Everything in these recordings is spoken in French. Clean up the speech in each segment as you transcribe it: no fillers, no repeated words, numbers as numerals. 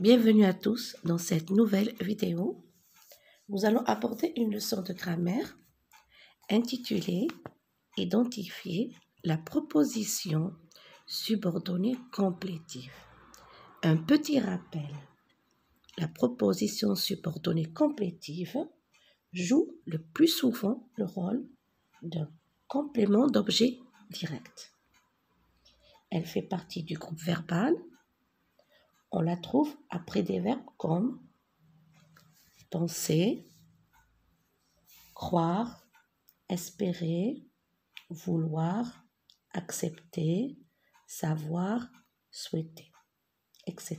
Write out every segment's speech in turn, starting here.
Bienvenue à tous dans cette nouvelle vidéo. Nous allons aborder une leçon de grammaire intitulée « Identifier la proposition subordonnée complétive ». Un petit rappel, la proposition subordonnée complétive joue le plus souvent le rôle d'un complément d'objet direct. Elle fait partie du groupe verbal. On la trouve après des verbes comme penser, croire, espérer, vouloir, accepter, savoir, souhaiter, etc.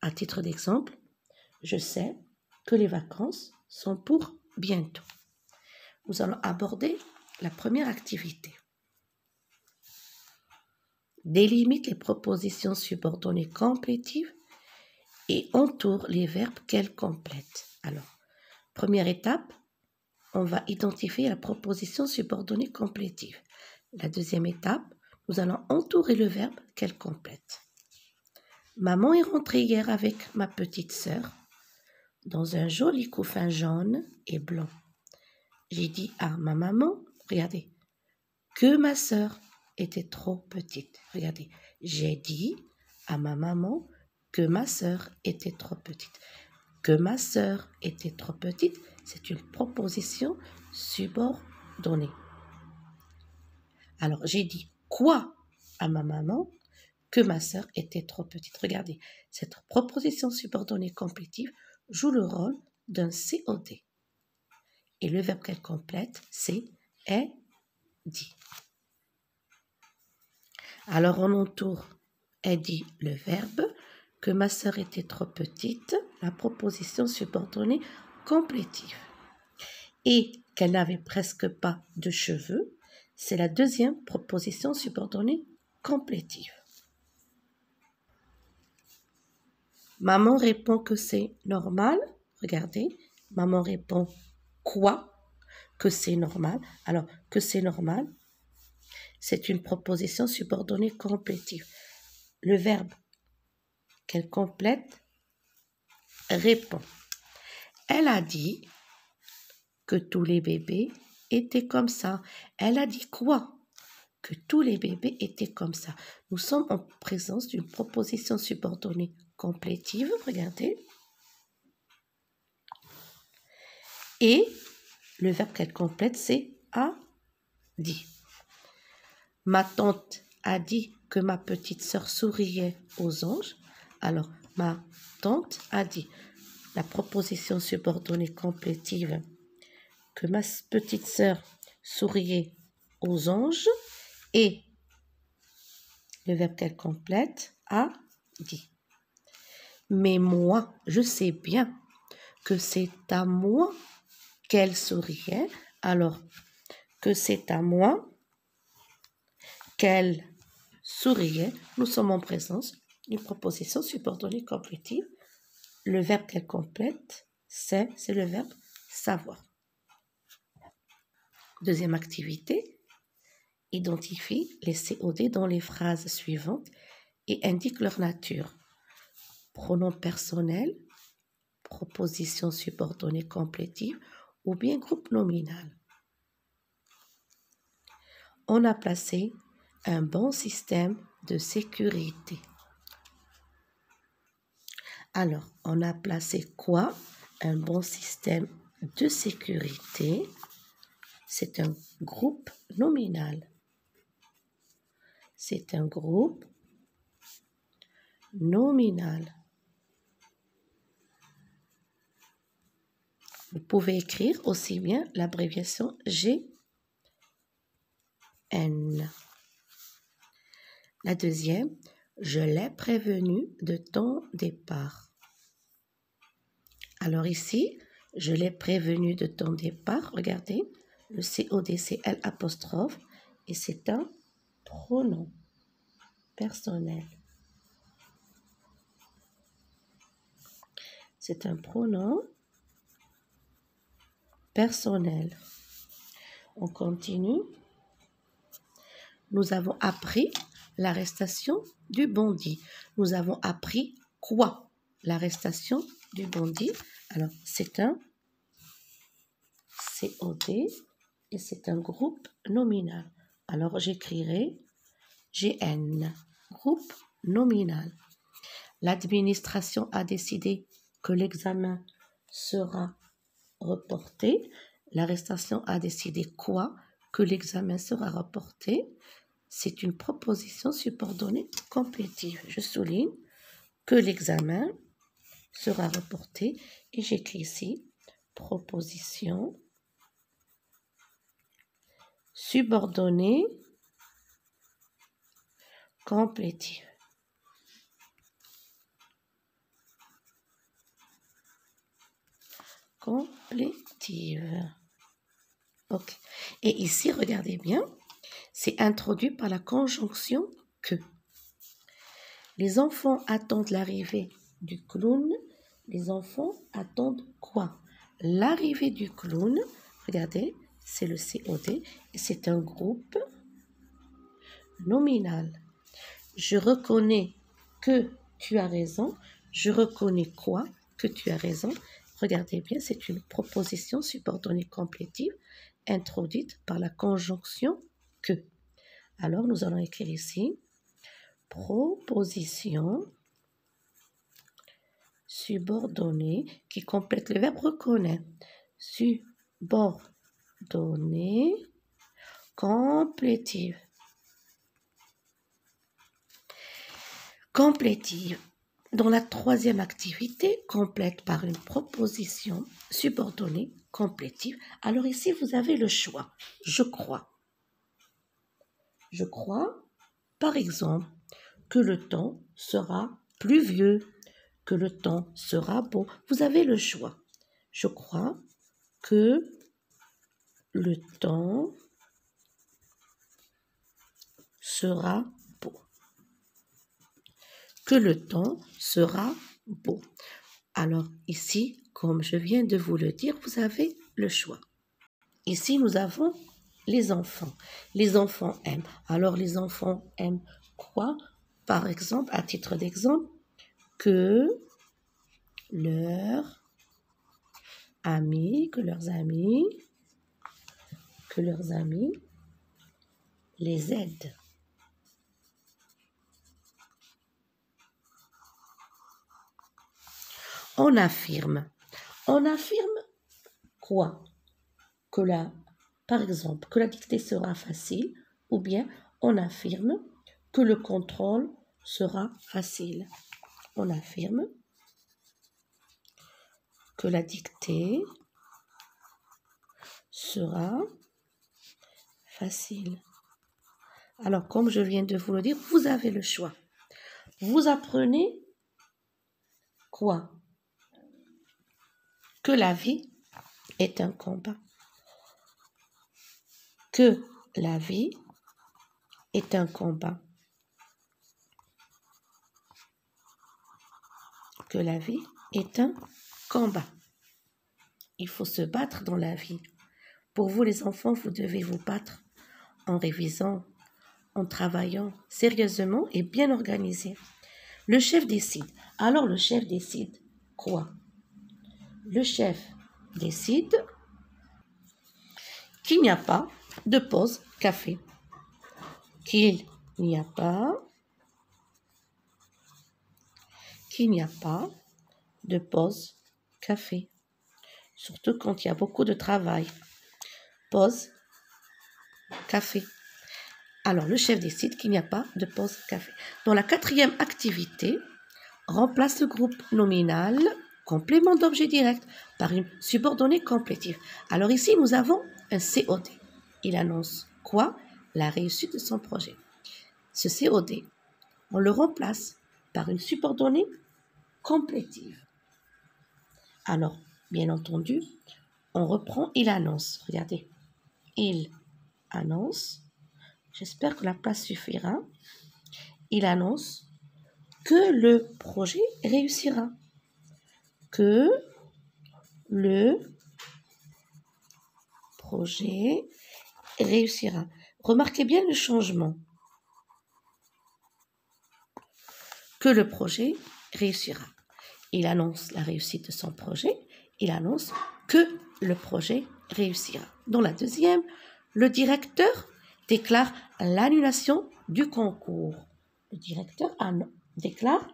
À titre d'exemple, je sais que les vacances sont pour bientôt. Nous allons aborder la première activité. Délimite les propositions subordonnées complétives et entoure les verbes qu'elles complètent. Alors, première étape, on va identifier la proposition subordonnée complétive. La deuxième étape, nous allons entourer le verbe qu'elle complète. Maman est rentrée hier avec ma petite sœur dans un joli couffin jaune et blanc. J'ai dit à ma maman, regardez, que ma sœur était trop petite. Regardez, j'ai dit à ma maman que ma sœur était trop petite. Que ma sœur était trop petite, c'est une proposition subordonnée. Alors, j'ai dit quoi à ma maman? Que ma sœur était trop petite. Regardez, cette proposition subordonnée complétive joue le rôle d'un COD. Et le verbe qu'elle complète, c'est est dit. Alors, on entoure est dit le verbe, que ma sœur était trop petite, la proposition subordonnée complétive. Et qu'elle n'avait presque pas de cheveux, c'est la deuxième proposition subordonnée complétive. Maman répond que c'est normal. Regardez, maman répond quoi? Que c'est normal. Alors, que c'est normal, c'est une proposition subordonnée complétive. Le verbe qu'elle complète répond. Elle a dit que tous les bébés étaient comme ça. Elle a dit quoi? Que tous les bébés étaient comme ça. Nous sommes en présence d'une proposition subordonnée complétive. Regardez. Et le verbe qu'elle complète, c'est a dit. Ma tante a dit que ma petite sœur souriait aux anges. Alors, ma tante a dit. La proposition subordonnée complétive, que ma petite sœur souriait aux anges, et le verbe qu'elle complète, a dit. Mais moi, je sais bien que c'est à moi qu'elle souriait, alors que c'est à moi qu'elle souriait, nous sommes en présence d'une proposition subordonnée complétive. Le verbe qu'elle complète, c'est le verbe savoir. Deuxième activité, identifie les COD dans les phrases suivantes et indique leur nature. Pronom personnel, proposition subordonnée complétive ou bien groupe nominal. On a placé un bon système de sécurité. Alors, on a placé quoi? Un bon système de sécurité. C'est un groupe nominal. C'est un groupe nominal. Vous pouvez écrire aussi bien l'abréviation GN. La deuxième, je l'ai prévenu de ton départ. Alors ici, je l'ai prévenu de ton départ. Regardez, le COD, c'est L', et c'est un pronom personnel. C'est un pronom personnel. On continue. Nous avons appris l'arrestation du bandit. Nous avons appris quoi l'arrestation du bandit. Alors, c'est un COD et c'est un groupe nominal. Alors, j'écrirai GN, groupe nominal. L'administration a décidé que l'examen sera reporté. L'arrestation a décidé quoi? Que l'examen sera reporté. C'est une proposition subordonnée complétive. Je souligne que l'examen sera reporté et j'écris ici proposition subordonnée complétive. Complétive. Ok. Et ici, regardez bien, c'est introduit par la conjonction que. Les enfants attendent l'arrivée du clown. Les enfants attendent quoi? L'arrivée du clown. Regardez, c'est le COD et c'est un groupe nominal. Je reconnais que tu as raison. Je reconnais quoi? Que tu as raison. Regardez bien, c'est une proposition subordonnée complétive introduite par la conjonction que. Alors, nous allons écrire ici proposition subordonnée qui complète le verbe reconnaître. Subordonnée complétive. Complétive. Dans la troisième activité, complète par une proposition subordonnée complétive. Alors ici, vous avez le choix. Je crois. Je crois, par exemple, que le temps sera pluvieux, que le temps sera beau. Vous avez le choix. Je crois que le temps sera beau. Que le temps sera beau. Alors ici, comme je viens de vous le dire, vous avez le choix. Ici, nous avons les enfants. Les enfants aiment. Alors les enfants aiment quoi? Par exemple, à titre d'exemple, que leurs amis les aident. On affirme. On affirme quoi? Par exemple, que la dictée sera facile, ou bien on affirme que le contrôle sera facile. On affirme que la dictée sera facile. Alors, comme je viens de vous le dire, vous avez le choix. Vous apprenez quoi? Que la vie est un combat. Que la vie est un combat. Que la vie est un combat. Il faut se battre dans la vie. Pour vous, les enfants, vous devez vous battre en révisant, en travaillant sérieusement et bien organisé. Le chef décide. Alors, le chef décide quoi? Le chef décide qu'il n'y a pas de pause café. Qu'il n'y a pas de pause café. Surtout quand il y a beaucoup de travail. Pause café. Alors, le chef décide qu'il n'y a pas de pause café. Dans la quatrième activité, remplace le groupe nominal complément d'objet direct par une subordonnée complétive. Alors ici, nous avons un COD. Il annonce quoi? La réussite de son projet. Ce COD, on le remplace par une subordonnée complétive. Alors, bien entendu, on reprend il annonce. Regardez. Il annonce. J'espère que la place suffira. Il annonce que le projet réussira. Que le projet réussira. Remarquez bien le changement. Que le projet réussira. Il annonce la réussite de son projet. Il annonce que le projet réussira. Dans la deuxième, le directeur déclare l'annulation du concours. Le directeur déclare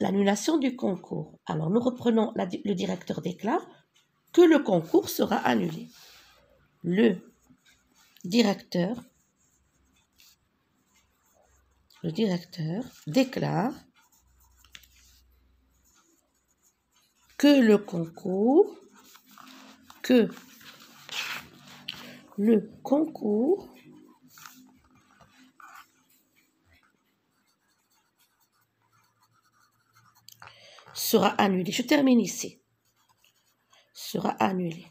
l'annulation du concours. Alors, nous reprenons, le directeur déclare que le concours sera annulé. Le directeur déclare que le concours sera annulé. Je termine ici. Sera annulé.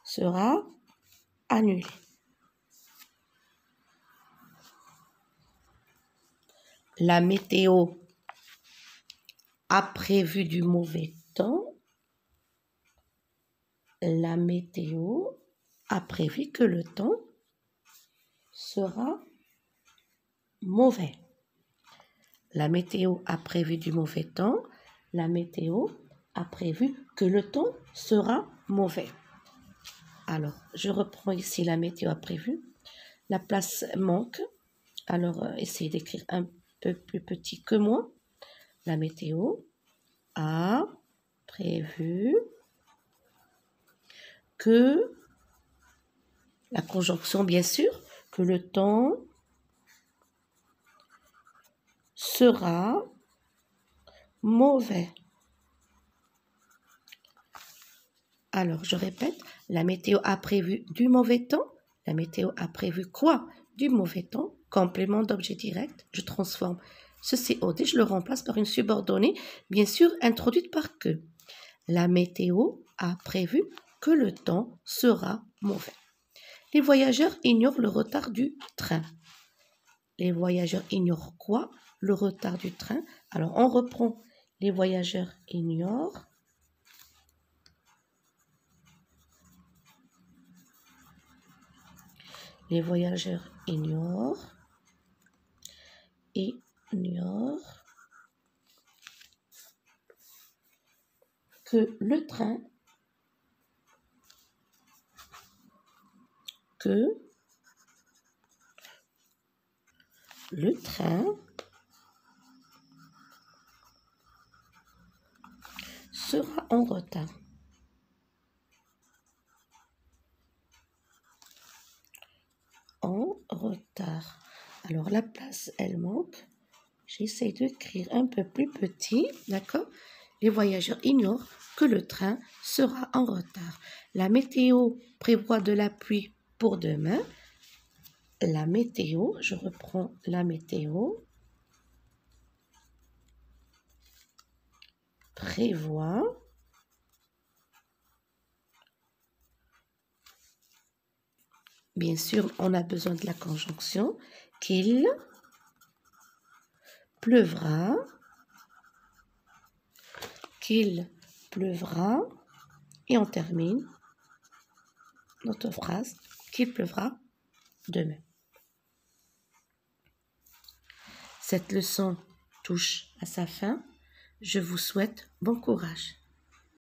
Sera annulé. La météo a prévu du mauvais temps. La météo a prévu que le temps sera mauvais. La météo a prévu du mauvais temps. La météo a prévu que le temps sera mauvais. Alors, je reprends ici la météo a prévu. La place manque. Alors, essayez d'écrire un peu plus petit que moi. La météo a prévu que, la conjonction bien sûr, que le temps sera mauvais. Alors, je répète, la météo a prévu du mauvais temps. La météo a prévu quoi? Du mauvais temps. Complément d'objet direct. Je transforme ce COD, je le remplace par une subordonnée, bien sûr introduite par que. La météo a prévu que le temps sera mauvais. Les voyageurs ignorent le retard du train. Les voyageurs ignorent quoi? Le retard du train. Alors, on reprend. Les voyageurs ignorent que le train sera en retard. Alors, la place, elle manque. J'essaie d'écrire un peu plus petit, d'accord? Les voyageurs ignorent que le train sera en retard. La météo prévoit de la pluie pour demain. La météo, je reprends la météo, prévoit bien sûr, on a besoin de la conjonction qu'il pleuvra, et on termine notre phrase, qu'il pleuvra demain. Cette leçon touche à sa fin. Je vous souhaite bon courage.